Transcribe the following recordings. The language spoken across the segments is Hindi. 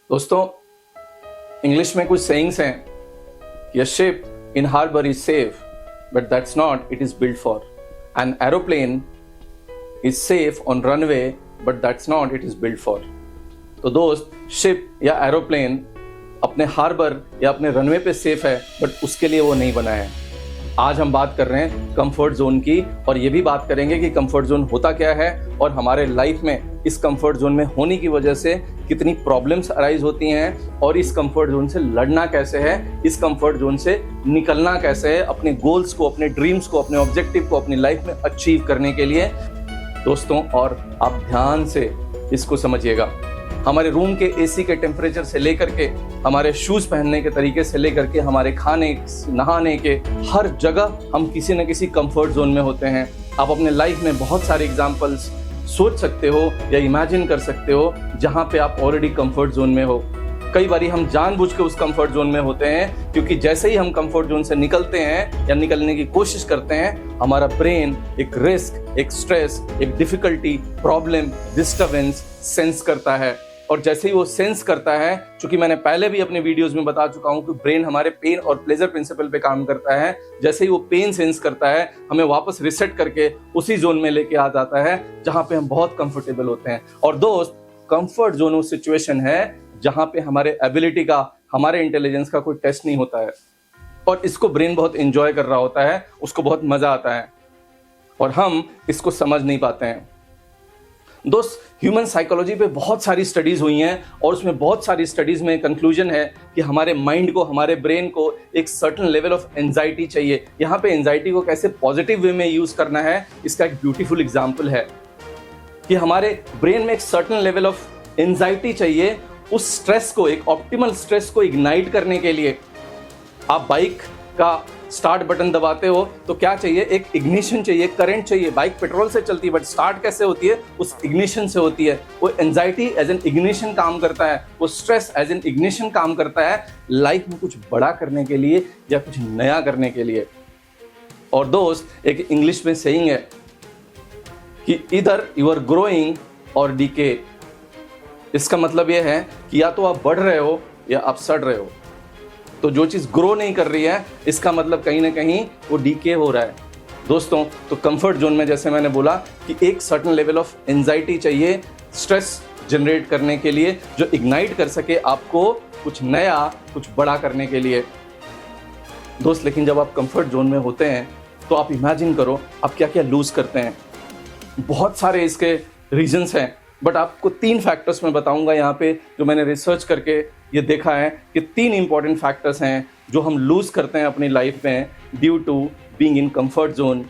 दोस्तों, इंग्लिश में कुछ सेइंग्स हैं कि a ship in harbor is safe, but that's not it is built for. An aeroplane is safe on runway, but that's not it is built for. तो दोस्त, शिप या एरोप्लेन अपने हार्बर या अपने रनवे पे सेफ है, बट उसके लिए वो नहीं बना है। आज हम बात कर रहे हैं कंफर्ट जोन की, और ये भी बात करेंगे कि कंफर्ट जोन होता क्या है और हमारे लाइफ में इस कंफर्ट जोन में होने की वजह से कितनी प्रॉब्लम्स अराइज होती हैं, और इस कंफर्ट जोन से लड़ना कैसे है, इस कंफर्ट जोन से निकलना कैसे है अपने गोल्स को, अपने ड्रीम्स को, अपने ऑब्जेक्टिव को अपनी लाइफ में अचीव करने के लिए। दोस्तों, और आप ध्यान से इसको समझिएगा। हमारे रूम के एसी के टेम्परेचर से लेकर के, हमारे शूज पहनने के तरीके से लेकर के, हमारे खाने नहाने के, हर जगह हम किसी न किसी कंफर्ट जोन में होते हैं। आप अपने लाइफ में बहुत सारे एग्जांपल्स सोच सकते हो या इमेजिन कर सकते हो जहां पे आप ऑलरेडी कंफर्ट जोन में हो। कई बारी हम जानबूझ के उस कंफर्ट जोन में होते हैं, क्योंकि जैसे ही हम कंफर्ट जोन से निकलते हैं या निकलने की कोशिश करते हैं, हमारा ब्रेन एक रिस्क, एक स्ट्रेस, एक डिफिकल्टी, प्रॉब्लम, डिस्टर्बेंस सेंस करता है। और जैसे ही वो सेंस करता है, चूंकि मैंने पहले भी अपने वीडियोस में बता चुका हूं कि ब्रेन हमारे पेन और प्लेजर प्रिंसिपल पे काम करता है। जैसे ही वो पेन सेंस करता है, हमें वापस रिसेट करके उसी जोन में लेके आ जाता है जहां पे हम बहुत कंफर्टेबल होते हैं। और दोस्त, कंफर्ट जोन वो सिचुएशन है जहां पे हमारे एबिलिटी का, हमारे इंटेलिजेंस का कोई टेस्ट नहीं होता है, और इसको ब्रेन बहुत एंजॉय कर रहा होता है, उसको बहुत मजा आता है, और हम इसको समझ नहीं पाते हैं। दोस्त, ह्यूमन साइकोलॉजी पे बहुत सारी स्टडीज हुई हैं, और उसमें बहुत सारी स्टडीज में कंक्लूजन है कि हमारे माइंड को, हमारे ब्रेन को एक सर्टेन लेवल ऑफ एंजाइटी चाहिए। यहाँ पे एंजाइटी को कैसे पॉजिटिव वे में यूज करना है, इसका एक ब्यूटीफुल एग्जाम्पल है कि हमारे ब्रेन में एक सर्टेन लेवल ऑफ एंजाइटी चाहिए। उस स्ट्रेस को, एक ऑप्टिमल स्ट्रेस को इग्नाइट करने के लिए आप बाइक का स्टार्ट बटन दबाते हो तो क्या चाहिए? एक इग्निशन चाहिए, करंट चाहिए। बाइक पेट्रोल से चलती है, बट स्टार्ट कैसे होती है? उस इग्निशन से होती है। वो एंजाइटी एज एन इग्निशन काम करता है, वो स्ट्रेस एज एन इग्निशन काम करता है लाइफ में कुछ बड़ा करने के लिए या कुछ नया करने के लिए। और दोस्त, एक इंग्लिश में सेइंग है कि इधर यू आर ग्रोइंग और डीके। इसका मतलब यह है कि या तो आप बढ़ रहे हो या आप सड़ रहे हो। तो जो चीज़ ग्रो नहीं कर रही है, इसका मतलब कहीं ना कहीं वो डीके हो रहा है। दोस्तों, तो कंफर्ट जोन में जैसे मैंने बोला कि एक सर्टेन लेवल ऑफ एंजाइटी चाहिए स्ट्रेस जनरेट करने के लिए, जो इग्नाइट कर सके आपको कुछ नया, कुछ बड़ा करने के लिए। दोस्त, लेकिन जब आप कंफर्ट जोन में होते हैं तो आप इमेजिन करो आप क्या क्या लूज करते हैं। बहुत सारे इसके रीजंस हैं, बट आपको 3 फैक्टर्स मैं बताऊंगा यहाँ पे, जो मैंने रिसर्च करके ये देखा है कि 3 इंपॉर्टेंट फैक्टर्स हैं जो हम लूज करते हैं अपनी लाइफ में due to being in comfort zone.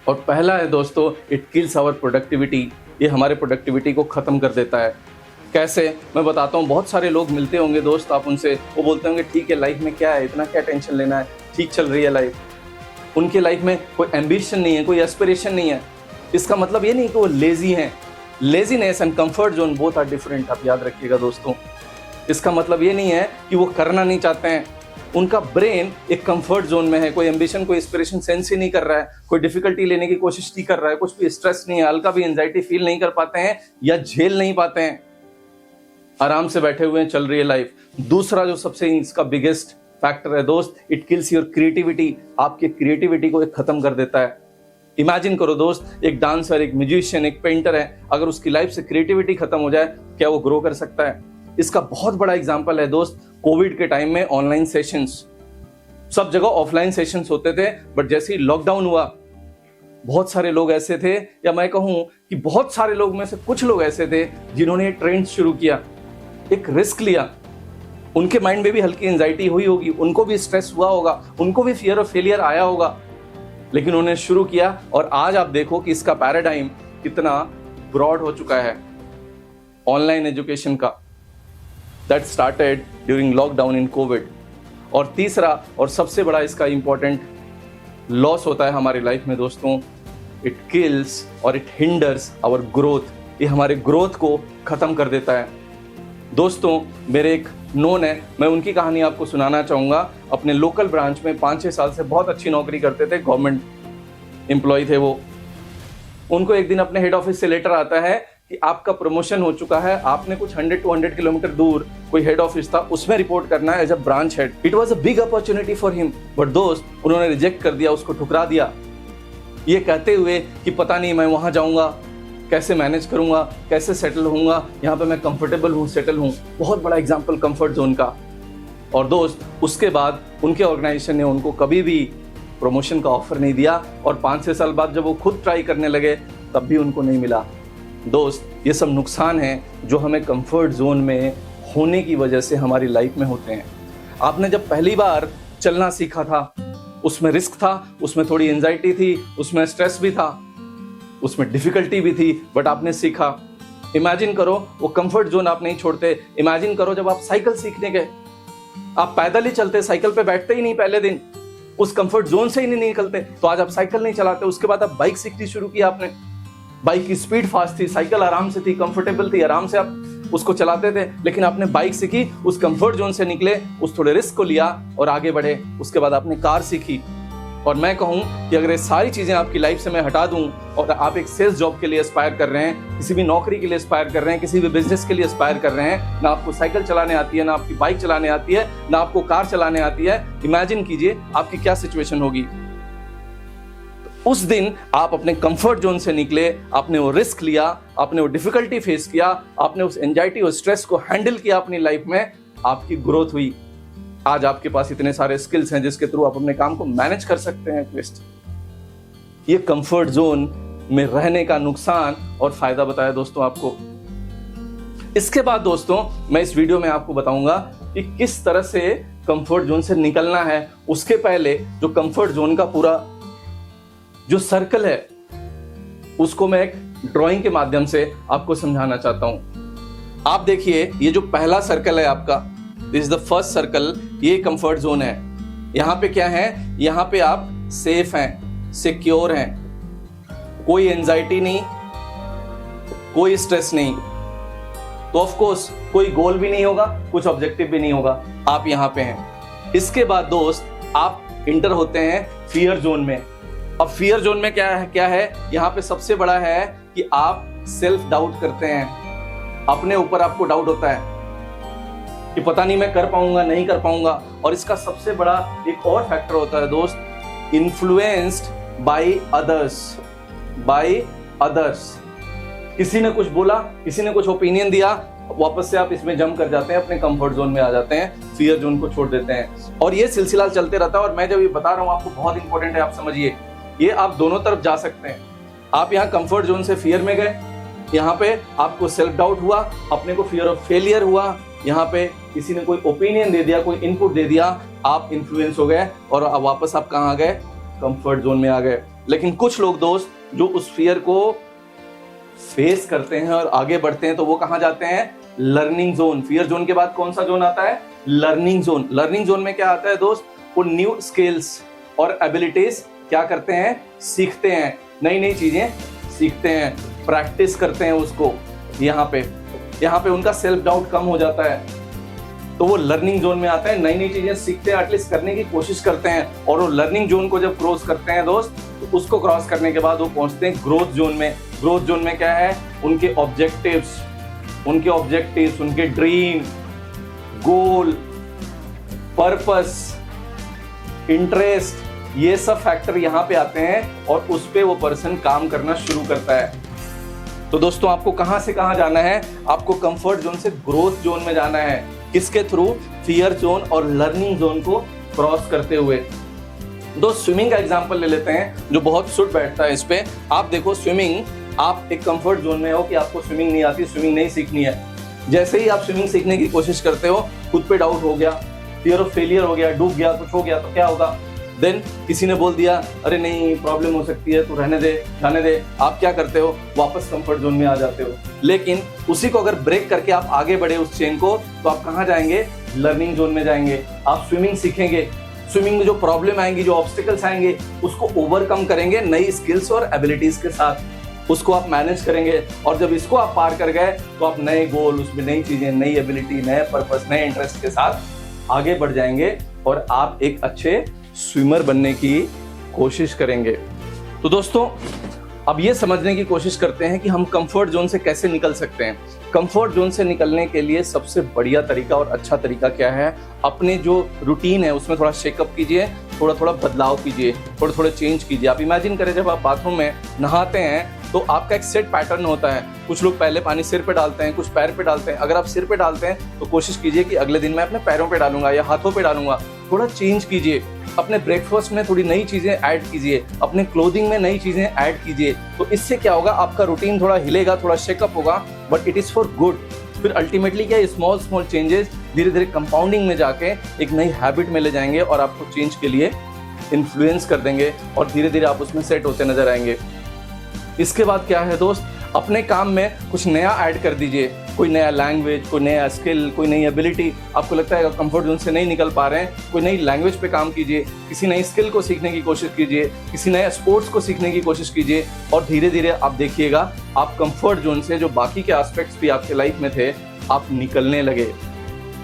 और पहला है दोस्तों, इट किल्स आवर प्रोडक्टिविटी। ये हमारे प्रोडक्टिविटी को ख़त्म कर देता है। कैसे, मैं बताता हूँ। बहुत सारे लोग मिलते होंगे दोस्त, आप उनसे, वो बोलते होंगे ठीक है, लाइफ में क्या है, इतना क्या टेंशन लेना है, ठीक चल रही है लाइफ। उनके लाइफ में कोई एम्बिशन नहीं है, कोई एस्पिरेशन नहीं है। इसका मतलब ये नहीं कि वो लेजी हैं। Laziness and comfort zone both are different, आप याद रखिएगा दोस्तों। इसका मतलब ये नहीं है कि वो करना नहीं चाहते हैं। उनका ब्रेन एक कंफर्ट जोन में है, कोई एम्बिशन, कोई इंस्पिरेशन सेंस ही नहीं कर रहा है, कोई डिफिकल्टी लेने की कोशिश नहीं कर रहा है, कुछ भी स्ट्रेस नहीं है, हल्का भी एंजाइटी फील नहीं कर पाते हैं या झेल नहीं पाते हैं, आराम से बैठे हुए हैं, चल रही है लाइफ। दूसरा जो सबसे इसका बिगेस्ट फैक्टर है दोस्त, इट किल्स योर क्रिएटिविटी। आपकी क्रिएटिविटी को खत्म कर देता है। इमेजिन करो दोस्त, एक डांसर, एक म्यूजिशियन, एक पेंटर है, अगर उसकी लाइफ से क्रिएटिविटी खत्म हो जाए, क्या वो ग्रो कर सकता है? इसका बहुत बड़ा एग्जांपल है दोस्त, कोविड के टाइम में ऑनलाइन सेशंस। सब जगह ऑफलाइन सेशंस होते थे, बट जैसे ही लॉकडाउन हुआ, बहुत सारे लोग ऐसे थे, या मैं कहूं कि बहुत सारे लोग में से कुछ लोग ऐसे थे जिन्होंने ट्रेंड शुरू किया, एक रिस्क लिया। उनके माइंड में भी हल्की एंजाइटी हुई होगी, उनको भी स्ट्रेस हुआ होगा, उनको भी फियर ऑफ फेलियर आया होगा, लेकिन उन्होंने शुरू किया। और आज आप देखो कि इसका पैराडाइम कितना ब्रॉड हो चुका है ऑनलाइन एजुकेशन का, that started during lockdown in Covid. और तीसरा और सबसे बड़ा इसका इंपॉर्टेंट लॉस होता है हमारी लाइफ में दोस्तों, इट किल्स और इट हिंडर्स आवर ग्रोथ। ये हमारे ग्रोथ को खत्म कर देता है। दोस्तों, मेरे एक नोन है, मैं उनकी कहानी आपको सुनाना चाहूँगा। अपने लोकल ब्रांच में 5-6 साल से बहुत अच्छी नौकरी करते थे, गवर्नमेंट एम्प्लॉय थे वो। उनको एक दिन अपने हेड ऑफिस से लेटर आता है कि आपका प्रमोशन हो चुका है, आपने कुछ 100-200 किलोमीटर दूर कोई हेड ऑफिस था, उसमें रिपोर्ट करना है as a branch head. It was a big opportunity for him, but दोस्त उन्होंने रिजेक्ट कर दिया, उसको ठुकरा दिया, ये कहते हुए कि पता नहीं मैं वहां जाऊंगा कैसे मैनेज करूंगा, कैसे सेटल होऊंगा, यहाँ पे मैं कंफर्टेबल हूँ, सेटल हूँ। बहुत बड़ा एग्जाम्पल कंफर्ट जोन का। और दोस्त उसके बाद उनके ऑर्गेनाइजेशन ने उनको कभी भी प्रमोशन का ऑफर नहीं दिया, और 5-6 साल बाद जब वो खुद ट्राई करने लगे तब भी उनको नहीं मिला। दोस्त ये सब नुकसान हैं जो हमें कंफर्ट जोन में होने की वजह से हमारी लाइफ में होते हैं। आपने जब पहली बार चलना सीखा था, उसमें रिस्क था, उसमें थोड़ी एंजाइटी थी, उसमें स्ट्रेस भी था, उसमें डिफिकल्टी भी थी, बट आपने सीखा। इमेजिन करो वो कंफर्ट जोन आप नहीं छोड़ते। इमेजिन करो जब आप साइकिल सीखने गए, आप पैदल ही चलते, साइकिल पे बैठते ही नहीं पहले दिन, उस कंफर्ट जोन से ही नहीं निकलते, तो आज आप साइकिल नहीं चलाते। उसके बाद आप बाइक सीखनी शुरू की आपने, बाइक की स्पीड फास्ट थी, साइकिल आराम से थी, कंफर्टेबल थी, आराम से आप उसको चलाते थे, लेकिन आपने बाइक सीखी, उस कंफर्ट जोन से निकले, उस थोड़े रिस्क को लिया और आगे बढ़े। उसके बाद आपने कार सीखी। और मैं कहूं कि अगर ये सारी चीजें आपकी लाइफ से मैं हटा दूं और आप एक सेल्स जॉब के लिए एस्पायर कर रहे हैं, किसी भी नौकरी के लिए एस्पायर कर रहे हैं, किसी भी बिजनेस के लिए एस्पायर कर रहे हैं, ना आपको साइकिल चलाने आती है, ना आपकी बाइक चलाने आती है, ना आपको कार चलाने आती है, इमेजिन कीजिए आपकी क्या सिचुएशन होगी। उस दिन आप अपने कंफर्ट जोन से निकले, आपने वो रिस्क लिया, आपने वो डिफिकल्टी फेस किया, आपने उस एंजाइटी और स्ट्रेस को हैंडल किया अपनी लाइफ में, आपकी ग्रोथ हुई। आज आपके पास इतने सारे स्किल्स हैं जिसके थ्रू आप अपने काम को मैनेज कर सकते हैं। ट्विस्ट ये कंफर्ट जोन में रहने का नुकसान और फायदा बताया दोस्तों आपको। इसके बाद दोस्तों मैं इस वीडियो में आपको बताऊंगा कि किस तरह से कंफर्ट जोन से निकलना है। उसके पहले जो कंफर्ट जोन का पूरा जो सर्कल है उसको मैं एक ड्राइंग के माध्यम से आपको समझाना चाहता हूं। आप देखिए ये जो पहला सर्कल है आपका, this is the first circle, ये कंफर्ट जोन है। यहां पे क्या है, यहां पे आप सेफ हैं, सिक्योर हैं, कोई एंजाइटी नहीं, कोई स्ट्रेस नहीं, तो ऑफ कोर्स कोई गोल भी नहीं होगा, कुछ ऑब्जेक्टिव भी नहीं होगा, आप यहां पे हैं। इसके बाद दोस्त आप इंटर होते हैं फियर जोन में। अब फियर जोन में क्या है, यहाँ पे सबसे बड़ा है कि आप सेल्फ डाउट करते हैं, अपने ऊपर आपको डाउट होता है कि पता नहीं मैं कर पाऊंगा, नहीं कर पाऊंगा। और इसका सबसे बड़ा एक और फैक्टर होता है दोस्त, इन्फ्लुएंस्ड बाय अदर्स। किसी ने कुछ बोला, किसी ने कुछ ओपिनियन दिया, वापस से आप इसमें जंप कर जाते हैं, अपने कंफर्ट जोन में आ जाते हैं, फियर जोन को छोड़ देते हैं, और ये सिलसिला चलते रहता है। और मैं जब ये बता रहा हूं आपको बहुत इंपॉर्टेंट है, आप समझिए, ये आप दोनों तरफ जा सकते हैं। आप यहाँ कंफर्ट जोन से फियर में गए, यहाँ पे आपको सेल्फ डाउट हुआ, अपने को फियर ऑफ फेलियर हुआ, यहाँ पे किसी ने कोई ओपिनियन दे दिया, कोई इनपुट दे दिया, आप इन्फ्लुएंस हो गए और अब वापस आप कहाँ आ गए, कंफर्ट जोन में आ गए। लेकिन कुछ लोग दोस्त जो उस फियर को फेस करते हैं और आगे बढ़ते हैं, तो वो कहाँ जाते हैं, लर्निंग जोन। फियर जोन के बाद कौन सा जोन आता है, लर्निंग जोन। लर्निंग जोन में क्या आता है दोस्त, वो न्यू स्किल्स और एबिलिटीज क्या करते हैं, सीखते हैं, नई नई चीजें सीखते हैं, प्रैक्टिस करते हैं उसको। यहाँ पे उनका सेल्फ डाउट कम हो जाता है, तो वो लर्निंग जोन में आता है, नई नई चीजें सीखते हैं, एटलीस्ट करने की कोशिश करते हैं। और वो लर्निंग जोन को जब क्रॉस करते हैं दोस्त, तो उसको क्रॉस करने के बाद वो पहुंचते हैं ग्रोथ जोन में। ग्रोथ जोन में क्या है, उनके ऑब्जेक्टिव्स, उनके ड्रीम, गोल, पर्पस, इंटरेस्ट, ये सब फैक्टर यहाँ पे आते हैं और उस पे वो पर्सन काम करना शुरू करता है। तो दोस्तों आपको कहां से कहां जाना है, आपको कंफर्ट जोन से ग्रोथ जोन में जाना है। किसके थ्रू, फियर जोन और लर्निंग जोन को क्रॉस करते हुए। दोस्त स्विमिंग का एग्जांपल ले लेते हैं जो बहुत सूट बैठता है इस पे। आप देखो स्विमिंग, आप एक कंफर्ट जोन में हो कि आपको स्विमिंग नहीं आती, स्विमिंग नहीं सीखनी है। जैसे ही आप स्विमिंग सीखने की कोशिश करते हो, खुद पे डाउट हो गया, फियर ऑफ फेलियर हो गया, डूब गया, कुछ हो गया, तो क्या होगा, देन किसी ने बोल दिया अरे नहीं प्रॉब्लम हो सकती है, तो रहने दे, जाने दे। आप क्या करते हो, वापस कंफर्ट जोन में आ जाते हो। लेकिन उसी को अगर ब्रेक करके आप आगे बढ़े उस चेन को, तो आप कहाँ जाएंगे, लर्निंग जोन में जाएंगे। आप स्विमिंग सीखेंगे, स्विमिंग में जो प्रॉब्लम आएंगी, जो ऑब्स्टिकल्स आएंगे, उसको ओवरकम करेंगे नई स्किल्स और एबिलिटीज के साथ, उसको आप मैनेज करेंगे। और जब इसको आप पार कर गए, तो आप नए गोल, उसमें नई चीजें, नई एबिलिटी, नए पर्पस, नए इंटरेस्ट के साथ आगे बढ़ जाएंगे और आप एक अच्छे स्विमर बनने की कोशिश करेंगे। तो दोस्तों अब ये समझने की कोशिश करते हैं कि हम कंफर्ट जोन से कैसे निकल सकते हैं। कंफर्ट जोन से निकलने के लिए सबसे बढ़िया तरीका और अच्छा तरीका क्या है, अपने जो रूटीन है उसमें थोड़ा शेकअप कीजिए, थोड़ा थोड़ा बदलाव कीजिए, थोड़े थोड़े चेंज कीजिए। आप इमेजिन करें जब आप बाथरूम में नहाते हैं तो आपका एक सेट पैटर्न होता है। कुछ लोग पहले पानी सिर पे डालते हैं, कुछ पैर पे डालते हैं। अगर आप सिर पे डालते हैं तो कोशिश कीजिए कि अगले दिन मैं अपने पैरों पे डालूंगा या हाथों पे डालूंगा। थोड़ा चेंज कीजिए, अपने ब्रेकफास्ट में थोड़ी नई चीजें ऐड कीजिए, अपने क्लोथिंग में नई चीजें ऐड कीजिए। तो इससे क्या होगा, आपका रूटीन थोड़ा हिलेगा, थोड़ा शेकअप होगा, but it is for good. फिर अल्टीमेटली क्या, स्मॉल स्मॉल चेंजेस धीरे धीरे कंपाउंडिंग में जाके एक नई हैबिट में ले जाएंगे और आपको चेंज के लिए इन्फ्लुएंस कर देंगे और धीरे धीरे आप उसमें सेट होते नजर आएंगे। इसके बाद क्या है दोस्त, अपने काम में कुछ नया ऐड कर दीजिए, कोई नया लैंग्वेज, कोई नया स्किल, कोई नई एबिलिटी। आपको लगता है कंफर्ट जोन से नहीं निकल पा रहे हैं, कोई नई लैंग्वेज पे काम कीजिए, किसी नई स्किल को सीखने की कोशिश कीजिए, किसी नए स्पोर्ट्स को सीखने की कोशिश कीजिए और धीरे धीरे आप देखिएगा आप कंफर्ट जोन से जो बाकी के एस्पेक्ट्स भी आपके लाइफ में थे आप निकलने लगे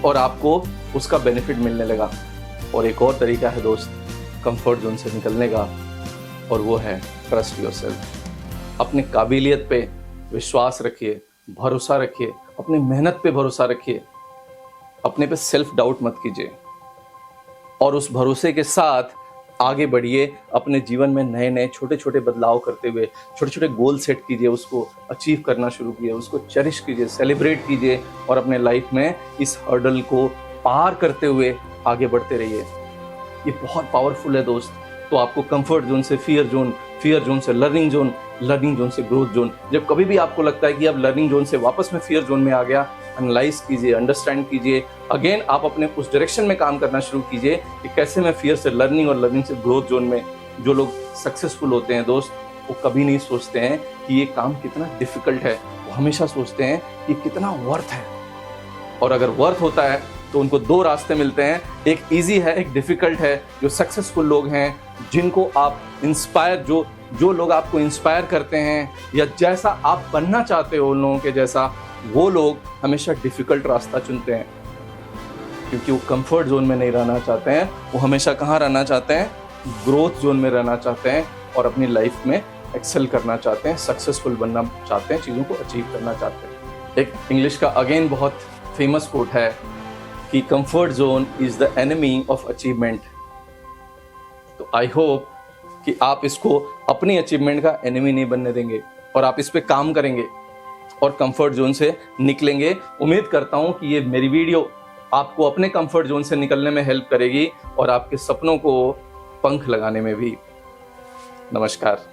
और आपको उसका बेनिफिट मिलने लगा। और एक और तरीका है दोस्त कंफर्ट जोन से निकलने का, और वो है ट्रस्ट योरसेल्फ। अपने काबिलियत पे विश्वास रखिए, भरोसा रखिए, अपनी मेहनत पे भरोसा रखिए, अपने पे सेल्फ डाउट मत कीजिए और उस भरोसे के साथ आगे बढ़िए। अपने जीवन में नए नए छोटे छोटे बदलाव करते हुए छोटे छोटे गोल सेट कीजिए, उसको अचीव करना शुरू कीजिए, उसको चेरिश कीजिए, सेलिब्रेट कीजिए और अपने लाइफ में इस हर्डल को पार करते हुए आगे बढ़ते रहिए। ये बहुत पावरफुल है दोस्त। तो आपको कंफर्ट जोन से फियर जोन से लर्निंग जोन से ग्रोथ जोन, जब कभी भी आपको लगता है कि अब लर्निंग जोन से वापस में फियर जोन में आ गया, एनालाइज कीजिए, अंडरस्टैंड कीजिए, अगेन आप अपने उस डायरेक्शन में काम करना शुरू कीजिए कि कैसे मैं फियर से लर्निंग और लर्निंग से ग्रोथ जोन में। जो लोग सक्सेसफुल होते हैं दोस्त, वो कभी नहीं सोचते हैं कि ये काम कितना डिफिकल्ट है, वो हमेशा सोचते हैं कि कितना वर्थ है। और अगर वर्थ होता है तो उनको दो रास्ते मिलते हैं, एक इजी है, एक डिफिकल्ट है। जो सक्सेसफुल लोग हैं, जिनको आप इंस्पायर, जो लोग आपको इंस्पायर करते हैं या जैसा आप बनना चाहते हो उन लोगों के जैसा, वो लोग हमेशा डिफिकल्ट रास्ता चुनते हैं क्योंकि वो कंफर्ट जोन में नहीं रहना चाहते हैं। वो हमेशा कहाँ रहना चाहते हैं, ग्रोथ जोन में रहना चाहते हैं और अपनी लाइफ में एक्सेल करना चाहते हैं, सक्सेसफुल बनना चाहते हैं, चीज़ों को अचीव करना चाहते हैं। एक इंग्लिश का अगेन बहुत फेमस कोट है कि comfort zone is the enemy of achievement. तो आई होप कि आप इसको अपनी अचीवमेंट का एनिमी नहीं बनने देंगे और आप इस पे काम करेंगे और कंफर्ट जोन से निकलेंगे। उम्मीद करता हूं कि ये मेरी वीडियो आपको अपने कंफर्ट जोन से निकलने में हेल्प करेगी और आपके सपनों को पंख लगाने में भी। नमस्कार।